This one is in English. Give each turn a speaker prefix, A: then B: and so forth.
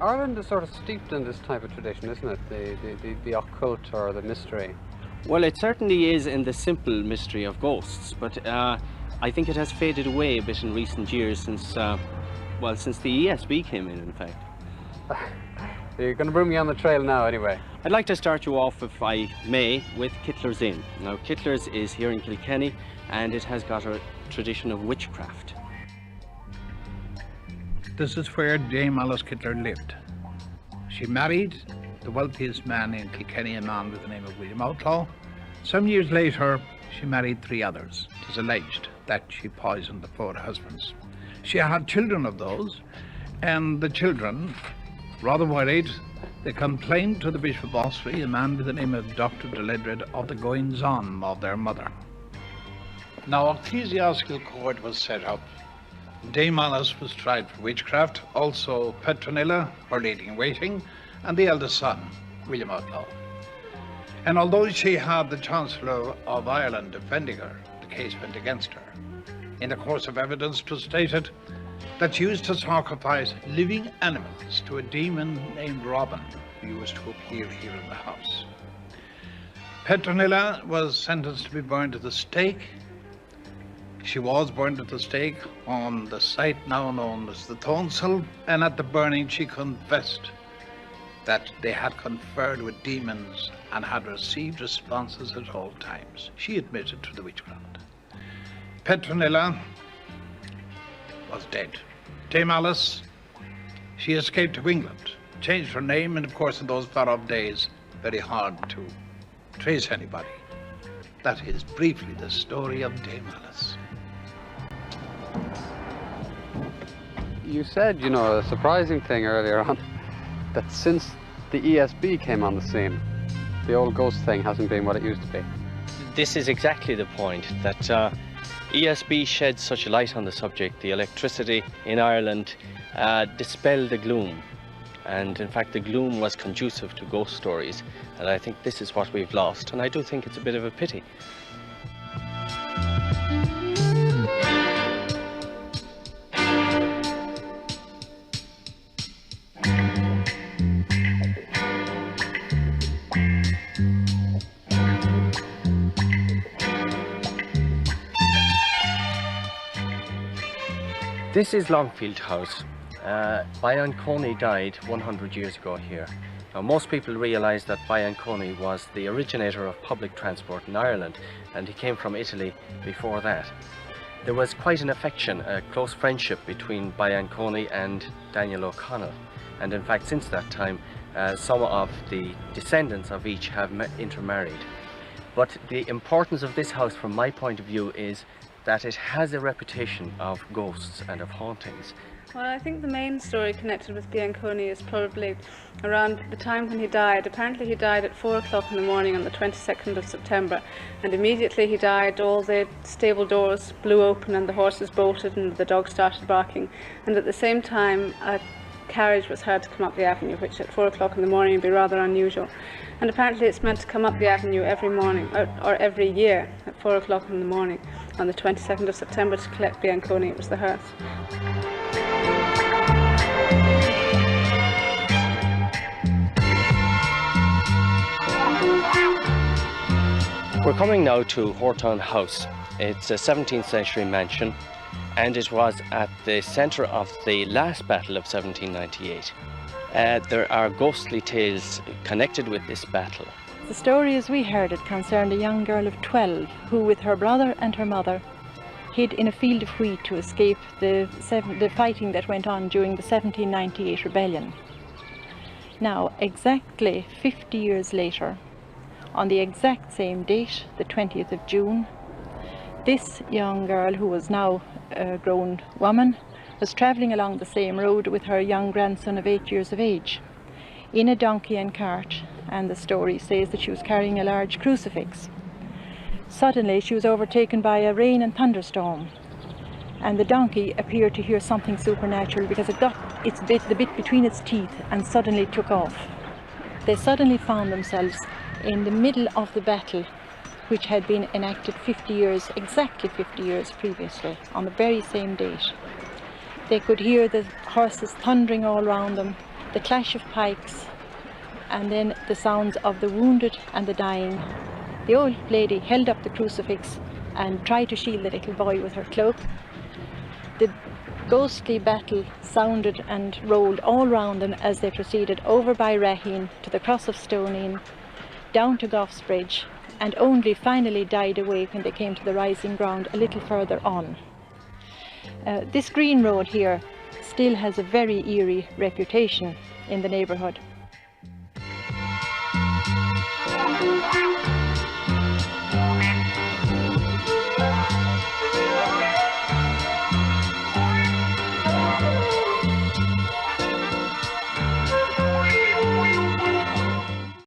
A: Ireland is sort of steeped in this type of tradition, isn't it? The occult or the mystery.
B: Well, it certainly is in the simple mystery of ghosts, but I think it has faded away a bit in recent years since, since the ESB came in fact.
A: You're going to bring me on the trail now anyway.
B: I'd like to start you off, if I may, with Kytler's Inn. Now, Kytler's is here in Kilkenny, and it has got a tradition of witchcraft.
C: This is where Dame Alice Kyteler lived. She married the wealthiest man in Kilkenny, a man with the name of William Outlaw. Some years later, she married 3 others. It is alleged that she poisoned the 4 husbands. She had children of those, and the children, rather worried, they complained to the Bishop of Ossory, a man with the name of Dr. de Ledred, of the goings-on of their mother. Now, an ecclesiastical court was set up. Dame Alice was tried for witchcraft, also Petronilla, her lady-in-waiting, and the eldest son, William Outlaw. And although she had the Chancellor of Ireland defending her, the case went against her. In the course of evidence, it was stated that she used to sacrifice living animals to a demon named Robin, who used to appear here in the house. Petronilla was sentenced to be burned at the stake. She was burned at the stake on the site now known as the Thonsel, and at the burning she confessed that they had conferred with demons and had received responses at all times. She admitted to the witchcraft. Petronilla was dead. Dame Alice, she escaped to England, changed her name, and of course in those far-off days, very hard to trace anybody. That is briefly the story of Dame Alice.
A: You said, you know, a surprising thing earlier on, that since the ESB came on the scene, the old ghost thing hasn't been what it used to be.
B: This is exactly the point, that ESB shed such a light on the subject. The electricity in Ireland dispelled the gloom, and in fact the gloom was conducive to ghost stories, and I think this is what we've lost, and I do think it's a bit of a pity. This is Longfield House. Bian Coney died 100 years ago here. Now, most people realise that Bian Coney was the originator of public transport in Ireland, and he came from Italy before that. There was quite an affection, a close friendship between Bian Coney and Daniel O'Connell, and in fact since that time some of the descendants of each have intermarried. But the importance of this house from my point of view is that it has a reputation of ghosts and of hauntings.
D: Well, I think the main story connected with Bianconi is probably around the time when he died. Apparently he died at 4 o'clock in the morning on the 22nd of September, and immediately he died all the stable doors blew open and the horses bolted and the dog started barking, and at the same time a carriage was heard to come up the avenue, which at 4 o'clock in the morning would be rather unusual. And apparently it's meant to come up the avenue every morning, or every year at 4 o'clock in the morning on the 22nd of September to collect Bianconi. It was the hearse.
B: We're coming now to Horton House. It's a 17th century mansion, and it was at the centre of the last battle of 1798. There are ghostly tales connected with this battle.
E: The story as we heard it concerned a young girl of 12 who, with her brother and her mother, hid in a field of wheat to escape the fighting that went on during the 1798 rebellion. Now, exactly 50 years later, on the exact same date, the 20th of June, this young girl, who was now a grown woman, was travelling along the same road with her young grandson of 8 years of age, in a donkey and cart, and the story says that she was carrying a large crucifix. Suddenly she was overtaken by a rain and thunderstorm, and the donkey appeared to hear something supernatural because it got the bit between its teeth and suddenly took off. They suddenly found themselves in the middle of the battle which had been enacted 50 years, exactly 50 years previously, on the very same date. They could hear the horses thundering all around them, the clash of pikes, and then the sounds of the wounded and the dying. The old lady held up the crucifix and tried to shield the little boy with her cloak. The ghostly battle sounded and rolled all round them as they proceeded over by Raheen to the Cross of Stoneen, down to Goff's Bridge, and only finally died away when they came to the rising ground a little further on. This green road here still has a very eerie reputation in the neighbourhood.